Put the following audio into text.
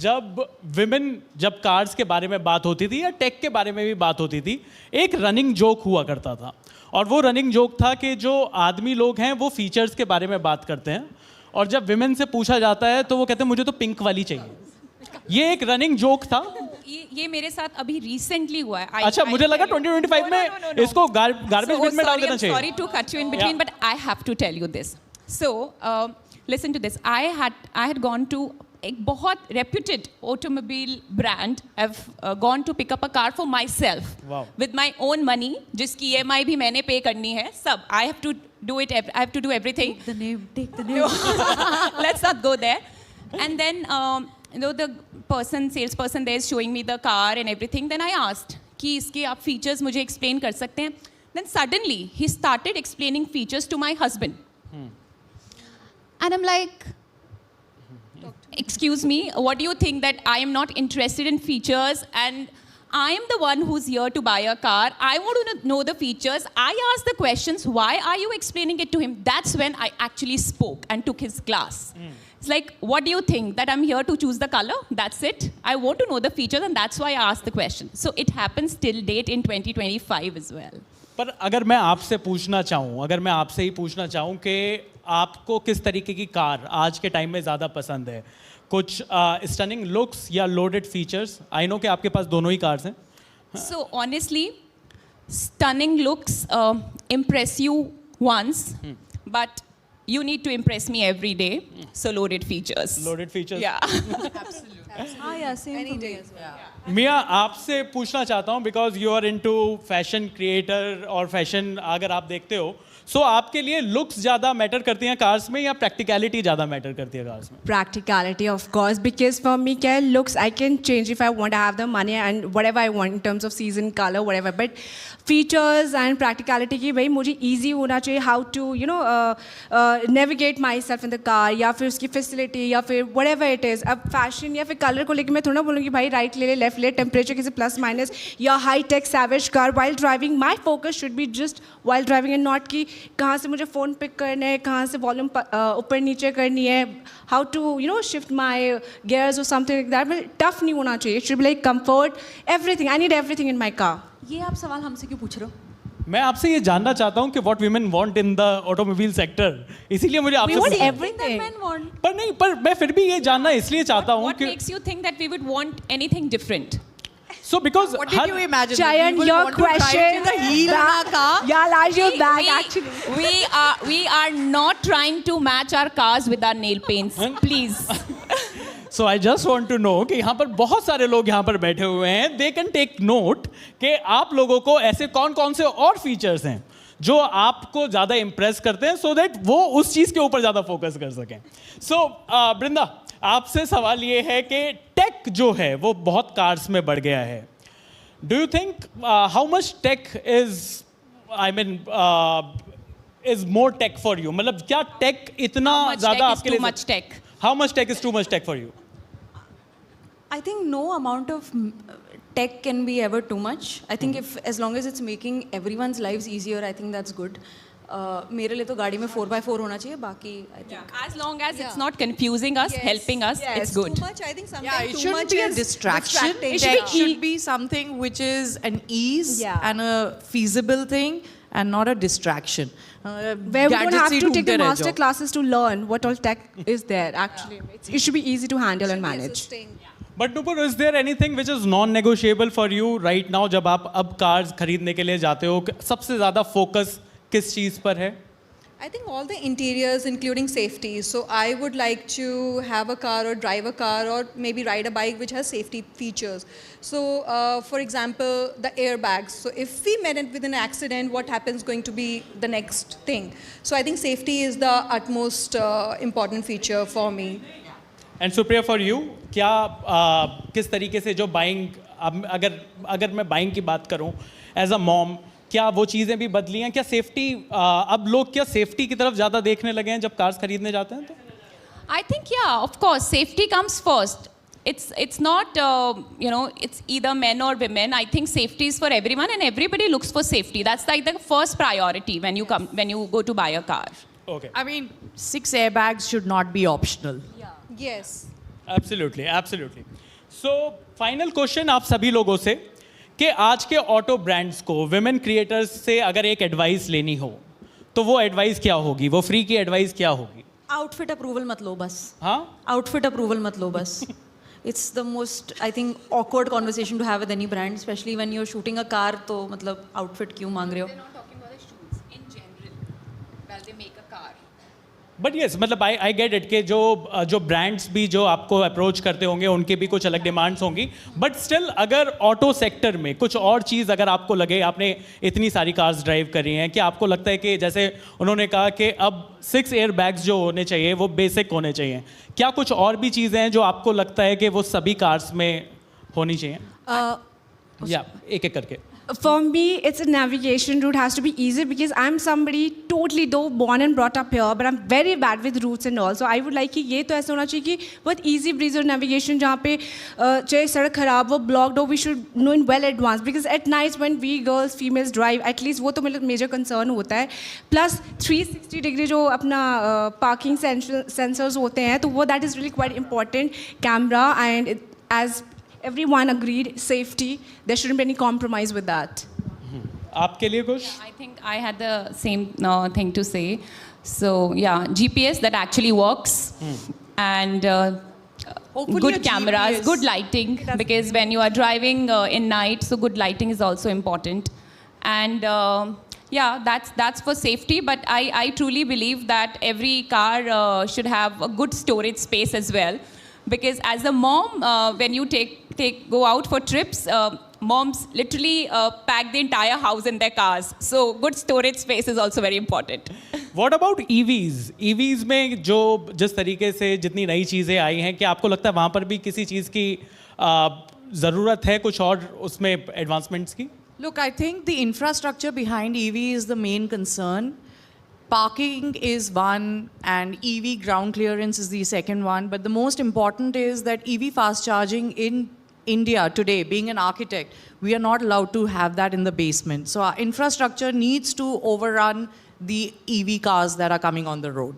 जब जब कार्स के बारे में बात होती थी या टेक के बारे में भी बात होती थी, एक रनिंग जोक हुआ करता था, और वो रनिंग जोक था कि जो आदमी लोग हैं वो फीचर्स के बारे में बात करते हैं, और जब विमेन से पूछा जाता है तो वो कहते हैं मुझे तो पिंक वाली चाहिए। ये एक रनिंग जोक था। ये मेरे साथ अभी रिसेंटली हुआ है। अच्छा, मुझे लगा 2025 में इसको गार्बेज बिन में डाल देना चाहिए। Sorry to cut you in between, but I have to tell you this. So, listen to this. I had gone to एक बहुत reputed automobile brand. I've gone to pick up a car for myself. Wow. With my own money, जिसकी EMI भी मैंने pay करनी है, सब. I have to do it. I have to do everything. Take the name. Let's not go there. And then, the salesperson there is showing me the car and everything. Then I asked कि इसके आप features मुझे explain कर सकते हैं? Then suddenly he started explaining features to my husband. And I'm like, excuse me, what do you think that I am not interested in features, and I am the one who's here to buy a car. I want to know the features. I asked the questions. Why are you explaining it to him? That's when I actually spoke and took his class. It's like, what do you think? That I'm here to choose the color? That's it. I want to know the features, and that's why I asked the question. So it happens till date in 2025 as well. पर अगर मैं आपसे पूछना चाहूँ, अगर मैं आपसे ही पूछना चाहूँ कि आपको किस तरीके की कार आज के टाइम में ज़्यादा पसंद है, कुछ स्टनिंग लुक्स या लोडेड फीचर्स? आई नो कि आपके पास दोनों ही कार्स हैं. So honestly, stunning looks impress you once, but you need to impress me every day. So loaded features. Loaded features. Yeah. हाँ यार, same Any for day me. as well. मिया, आपसे पूछना चाहता हूँ because you are into fashion creator और fashion अगर आप देखते हो, सो आपके लिए लुक्स ज़्यादा मैटर करती हैं कार्स में या प्रैक्टिकलिटी ज़्यादा मैटर करती है कार्स में? Practicality, of course, because for me, क्या looks I can change if I want. I have the money and whatever I want in terms of season, color, whatever. But features and practicality की भाई मुझे easy होना चाहिए how to navigate myself in the car, या फिर उसकी facility, या फिर whatever it is. अब fashion या फिर color को लेकर मैं थोड़ा बोलूँगी भाई right ले ले, left ले, temperature किसी plus minus या high tech savage car while driving. My focus should be just while driving and not कि कहाँ से मुझे फ़ोन पिक करना है, कहाँ से वॉल्यूम ऊपर नीचे करनी है, how to shift my gears और something like that. But tough नहीं होना चाहिए. It should be like comfort, everything. I need everything in my car. ये आप सवाल हमसे क्यों पूछ रहे हो? मैं आपसे ये जानना चाहता हूँ कि what women want in the automobile sector, इसीलिए मुझे आपसे want पूछना है. everything. Men want. पर नहीं, पर मैं फिर भी ये जानना इसलिए चाहता हूँ What कि makes you think that we would want anything different? So because What did you imagine? Chayan, We will your want to drive question. the heel in our car? Yeah, like your bag actually. We are not trying to match our cars with our nail paints. Please. So I just want to know कि यहाँ पर बहुत सारे लोग यहाँ पर बैठे हुए हैं, दे कैन टेक नोट कि आप लोगों को ऐसे कौन कौन से और फीचर्स हैं जो आपको ज़्यादा इम्प्रेस करते हैं, सो दैट वो उस चीज़ के ऊपर ज़्यादा फोकस कर सकें. सो बृंदा, आपसे सवाल ये है कि टेक जो है वो बहुत कार्स में बढ़ गया है. Do you think how much tech is more tech for you? मतलब क्या टेक इतना ज़्यादा आपके लिए? Too much tech. How much tech is too much tech for you? I think no amount of tech can be ever too much. I think if as long as it's making everyone's lives easier, I think that's good. मेरे लिए तो गाड़ी में 4x4 होना चाहिए, बाकी I think. As long as it's not confusing us, helping us, it's good. Too much, I think sometimes Yeah, it too shouldn't much be a is distraction. distracting. It should Tech be should be something which is an ease Yeah. and a feasible thing and not a distraction. Where we don't gadgets have he to take ढूंढते the रह master जाओ. classes to learn what all tech is there actually. It should be easy to handle and manage. But Nupur, is there anything which is non negotiable for you right now? जब आप अब cars खरीदने के लिए जाते हो, सबसे ज़्यादा फोकस किस चीज़ पर है? I think all the interiors, including safety. So I would like to have a car or drive a car or maybe ride a bike which has safety features. So for example, the airbags. So if we met with an accident, what happens going to be the next thing? So I think safety is the utmost important feature for me. And Supriya, for you, क्या किस तरीके से जो buying, अगर मैं buying की बात करूं एज अ मॉम, क्या वो चीज़ें भी बदली हैं? क्या सेफ्टी, अब लोग क्या सेफ्टी की तरफ ज़्यादा देखने लगे हैं जब कार्स खरीदने जाते हैं? तो I think, yeah, of course, safety comes first. It's not, it's either men or women. I think safety is for everyone and everybody looks for safety. That's like the first priority when you go to buy a car. Okay. I mean, 6 airbags should not be optional. Yes. Absolutely absolutely. So final question आप सभी लोगों से कि आज के auto brands को women creators से अगर एक एडवाइस लेनी हो तो वो एडवाइस क्या होगी, वो फ्री की एडवाइस क्या होगी? आउटफिट अप्रूवल मत लो बस. हाँ, आउटफिट अप्रूवल मत लो बस. It's the most, I think, awkward conversation to have with any brand, especially when you're shooting a car. तो मतलब outfit क्यों मांग रहे हो? They're not talking about the shoes in general while they make a car. But yes, मतलब I get it कि जो brands भी जो आपको अप्रोच करते होंगे उनके भी कुछ अलग डिमांड्स होंगी, बट स्टिल अगर ऑटो सेक्टर में कुछ और चीज़ अगर आपको लगे, आपने इतनी सारी कार्स ड्राइव करी हैं कि आपको लगता है कि जैसे उन्होंने कहा कि अब 6 एयर बैग्स जो होने चाहिए वो बेसिक होने चाहिए, क्या कुछ और भी चीज़ें हैं जो आपको लगता है कि वो सभी कार्स में होनी चाहिए? या एक एक करके. For me, it's a navigation route has to be easy because I'm somebody totally though born and brought up here, but I'm very bad with routes and all. So I would like कि ये तो ऐसा होना चाहिए कि बहुत easy breezer navigation जहाँ पे चाहे सड़क खराब हो, blocked हो, we should know in well advance because at night when we girls, females drive, at least वो तो मेरा major concern होता है. Plus 360 degree जो अपना parking sensors होते हैं, तो वो that is really quite important. Camera and as everyone agreed, safety, there shouldn't be any compromise with that. आपके लिए कुछ? I think I had the same thing to say. So yeah, GPS that actually works, and Hopefully good a cameras, GPS. good lighting, because when you are driving in night, so good lighting is also important. And yeah, that's for safety. But I truly believe that every car should have a good storage space as well. Because as a mom, when you go out for trips, moms literally pack the entire house in their cars. So good storage space is also very important. What about EVs? EVs में जो जिस तरीके से जितनी नई चीज़ें आई हैं, क्या आपको लगता है वहाँ पर भी किसी चीज़ की ज़रूरत है, कुछ और उसमें एडवांसमेंट्स की? Look, I think the infrastructure behind EV is the main concern. Parking is one and EV ground clearance is the second one. But the most important is that EV fast charging in India today, being an architect, we are not allowed to have that in the basement. So our infrastructure needs to overrun the EV cars that are coming on the road.